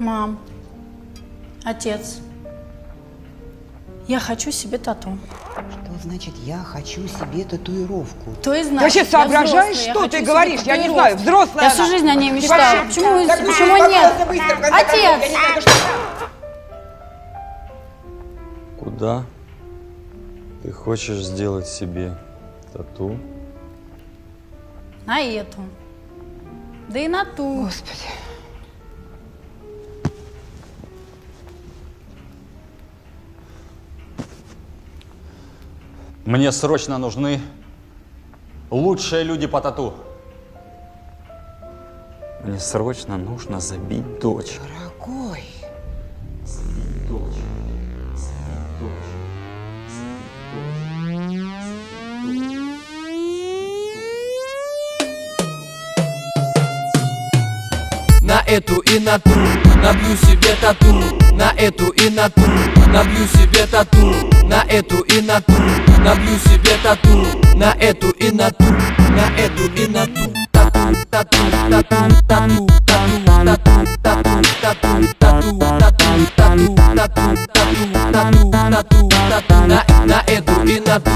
Мам, отец, я хочу себе тату. Что значит «я хочу себе татуировку»? То есть, Ты вообще соображаешь, что ты говоришь? Я не знаю, взрослая Я всю она. жизнь о ней мечтала. Почему нет? Отец! Куда ты хочешь сделать себе тату? На эту. Да и на ту. Господи. Мне срочно нужны лучшие люди по тату. Мне срочно нужно забить дочь. Дорогой. Забить дочь. На эту и на ту набью себе тату. На эту и на ту набью себе тату. На эту и на ту набью себе тату. На эту и на ту, на эту и на ту. Тату, тату, тату, тату, тату, тату, тату, тату, тату, тату, тату, тату, тату, тату, тату. На эту и на ту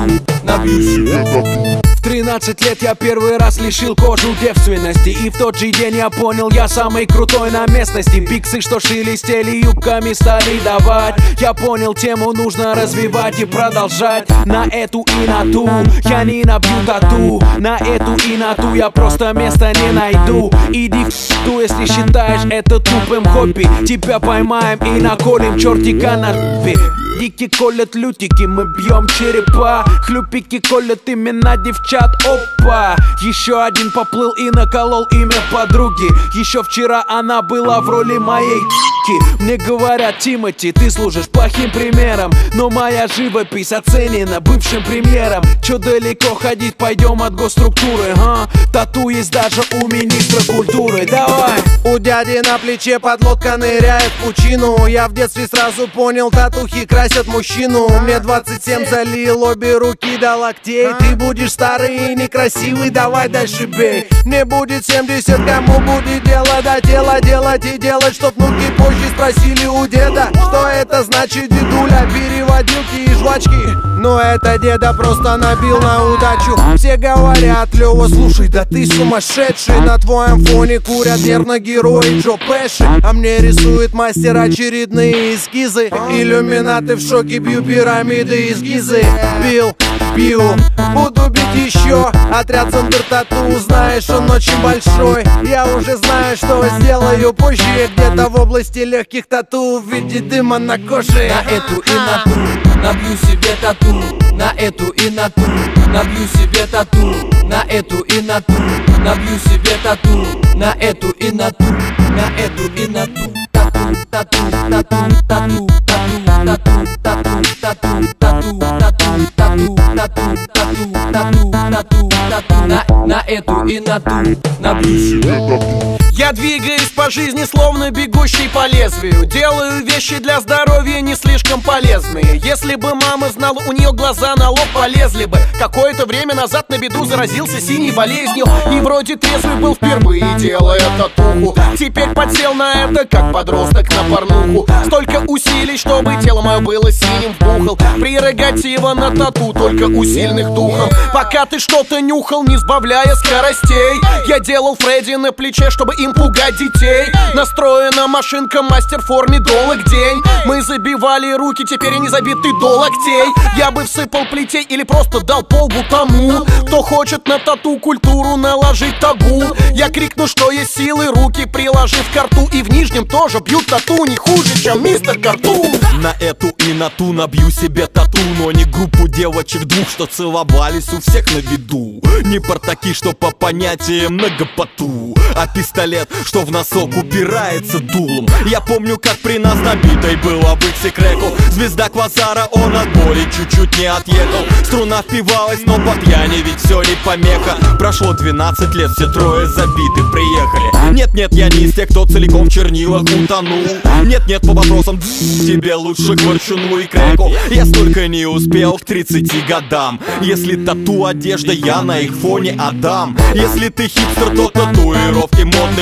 набью себе тату. В 13 лет я первый раз лишил кожу девственности. И в тот же день я понял, я самый крутой на местности. Биксы, что шелестели юбками, стали давать. Я понял, тему нужно развивать и продолжать. На эту и на ту я не набью тату. На эту и на ту я просто места не найду. Иди в ту, если считаешь это тупым хобби. Тебя поймаем и наколем чертика на жопе. Дики колят лютики, мы бьем черепа. Хлюпики колят имена девчат, опа. Еще один поплыл и наколол имя подруги. Еще вчера она была в роли моей ***ки. Мне говорят: Тимати, ты служишь плохим примером. Но моя живопись оценена бывшим премьером. Че далеко ходить, пойдем от госструктуры, а? Тату есть даже у министра культуры, давай. У дяди на плече подлодка ныряет в пучину. Я в детстве сразу понял, татухи красят мужчину. Мне 27, залил обе руки до локтей. Ты будешь старый и некрасивый, давай дальше бей. Мне будет 70, кому будет дело до дела делать и делать, чтоб внуки позже спросили у деда, что это значит, дедуля, переводилки и жвачки. Но это деда просто набил на удачу. Все говорят: Лёва, слушай, да ты сумасшедший. На твоем фоне курят нервно герои Джо Пэши. А мне рисует мастер очередные эскизы. Иллюминаты в шоке, бью пирамиды из Гизы. Бил, буду бить еще. Отряд Зондер Тату, знаешь, он очень большой. Я уже знаю, что сделаю позже. Где-то в области легких тату в виде дыма на коже. На эту и на ту набью себе тату. На эту и на ту набью себе тату. На эту и на ту набью себе тату. На эту и на ту, на эту и на ту. Тату, тату, тату, тату, тату, тату, тату, тату, тату, тату, тату, тату, тату, тату, тату. На эту и на ту набью себе тату. Я двигаюсь по жизни, словно бегущий по лезвию. Делаю вещи для здоровья не слишком полезные. Если бы мама знала, у нее глаза на лоб полезли бы. Какое-то время назад на беду заразился синей болезнью. И вроде трезвый был впервые, делая татуху. Теперь подсел на это, как подросток на порнуху. Столько усилий, чтобы тело мое было синим вбухал. Прерогатива на тату только у сильных духом. Пока ты что-то нюхал, не сбавляя скоростей, я делал Фредди на плече, чтобы им пугать детей. Настроена машинка, мастер в форме долг день. Мы забивали руки, теперь они забиты до локтей. Я бы всыпал плетей или просто дал полбу тому, кто хочет на тату культуру наложить табу. Я крикну, что есть силы, руки приложив к рту. И в нижнем тоже бьют тату не хуже, чем мистер Карту. На эту и на ту набью себе тату. Но не группу девочек двух, что целовались у всех на виду. Не портаки, что по понятиям многопоту, а пистолет, что в носок упирается дулом. Я помню, как при нас набитой было в иксе-креку. Звезда квазара, он от боли чуть-чуть не отъехал. Струна впивалась, но по пьяни ведь все не помеха. Прошло 12 лет, все трое забиты приехали. Нет-нет, я не из тех, кто целиком в чернилах утонул. Нет-нет, по вопросам тебе лучше к ворчуну и креку. Я столько не успел к 30 годам. Если тату одежда, я на их фоне Адам. Если ты хипстер, то татуировки модные